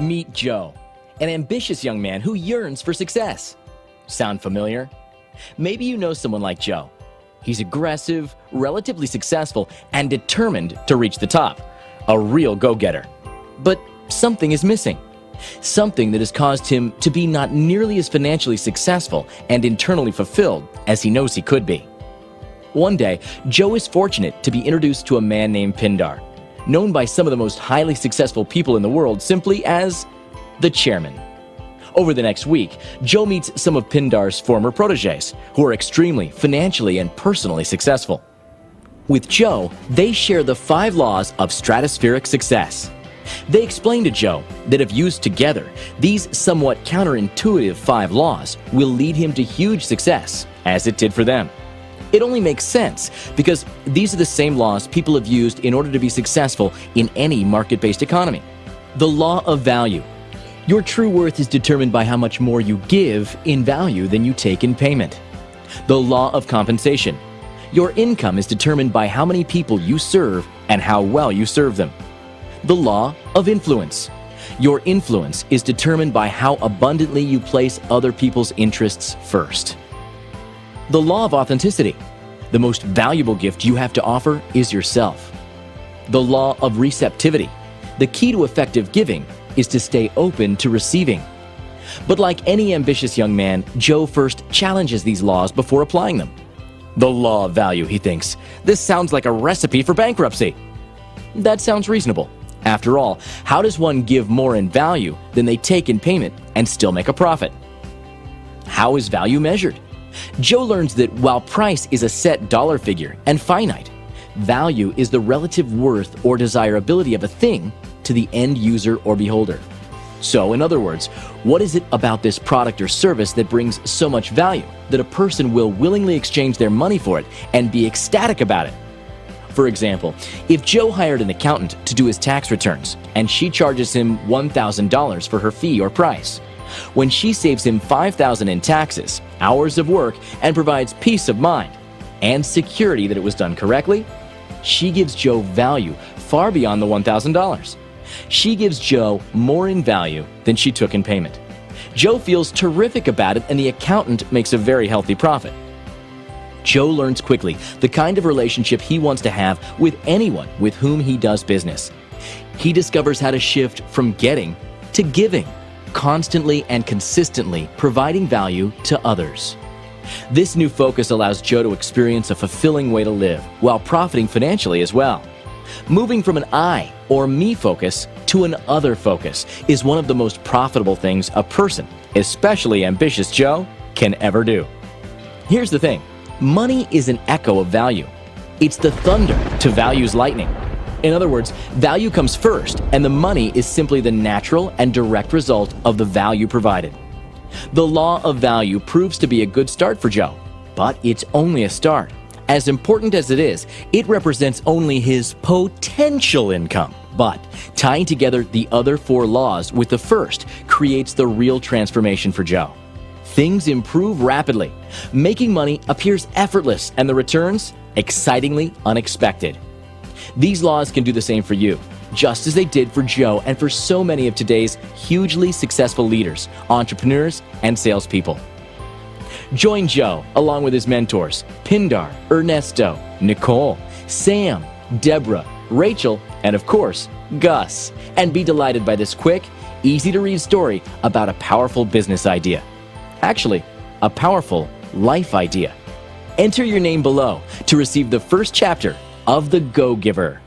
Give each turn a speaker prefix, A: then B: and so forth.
A: Meet Joe, an ambitious young man who yearns for success. Sound familiar? Maybe you know someone like Joe. He's aggressive, relatively successful, and determined to reach the top. A real go-getter. But something is missing. Something that has caused him to be not nearly as financially successful and internally fulfilled as he knows he could be. One day, Joe is fortunate to be introduced to a man named Pindar, known by some of the most highly successful people in the world simply as the chairman. Over the next week, Joe meets some of Pindar's former proteges who are extremely financially and personally successful. With Joe, they share the 5 laws of stratospheric success. They explain to Joe that if used together, these somewhat counterintuitive 5 laws will lead him to huge success, as it did for them. It only makes sense because these are the same laws people have used in order to be successful in any market-based economy. The law of value. Your true worth is determined by how much more you give in value than you take in payment. The law of compensation. Your income is determined by how many people you serve and how well you serve them. The law of influence. Your influence is determined by how abundantly you place other people's interests first. The law of authenticity. The most valuable gift you have to offer is yourself. The law of receptivity. The key to effective giving is to stay open to receiving. But like any ambitious young man, Joe first challenges these laws before applying them. The law of value, he thinks. This sounds like a recipe for bankruptcy. That sounds reasonable. After all, how does one give more in value than they take in payment and still make a profit? How is value measured? Joe learns that while price is a set dollar figure and finite, value is the relative worth or desirability of a thing to the end user or beholder. So, in other words, what is it about this product or service that brings so much value that a person will willingly exchange their money for it and be ecstatic about it? For example, if Joe hired an accountant to do his tax returns and she charges him $1,000 for her fee or price, when she saves him $5,000 in taxes, hours of work, and provides peace of mind and security that it was done correctly, she gives Joe value far beyond the $1,000. She gives Joe more in value than she took in payment. Joe feels terrific about it, and the accountant makes a very healthy profit. Joe learns quickly the kind of relationship he wants to have with anyone with whom he does business. He discovers how to shift from getting to giving, constantly and consistently providing value to others. This new focus allows Joe to experience a fulfilling way to live while profiting financially as well. Moving from an I or me focus to an other focus is one of the most profitable things a person, especially ambitious Joe, can ever do. Here's the thing. Money is an echo of value. It's the thunder to value's lightning. In other words, value comes first, and the money is simply the natural and direct result of the value provided. The law of value proves to be a good start for Joe, but it's only a start. As important as it is, it represents only his potential income. But tying together the other 4 laws with the first creates the real transformation for Joe. Things improve rapidly. Making money appears effortless, and the returns, excitingly unexpected. These laws can do the same for you, just as they did for Joe and for so many of today's hugely successful leaders, entrepreneurs, and salespeople. Join Joe, along with his mentors, Pindar, Ernesto, Nicole, Sam, Deborah, Rachel, and of course, Gus, and be delighted by this quick, easy-to-read story about a powerful business idea. Actually, a powerful life idea. Enter your name below to receive the first chapter of The Go-Giver.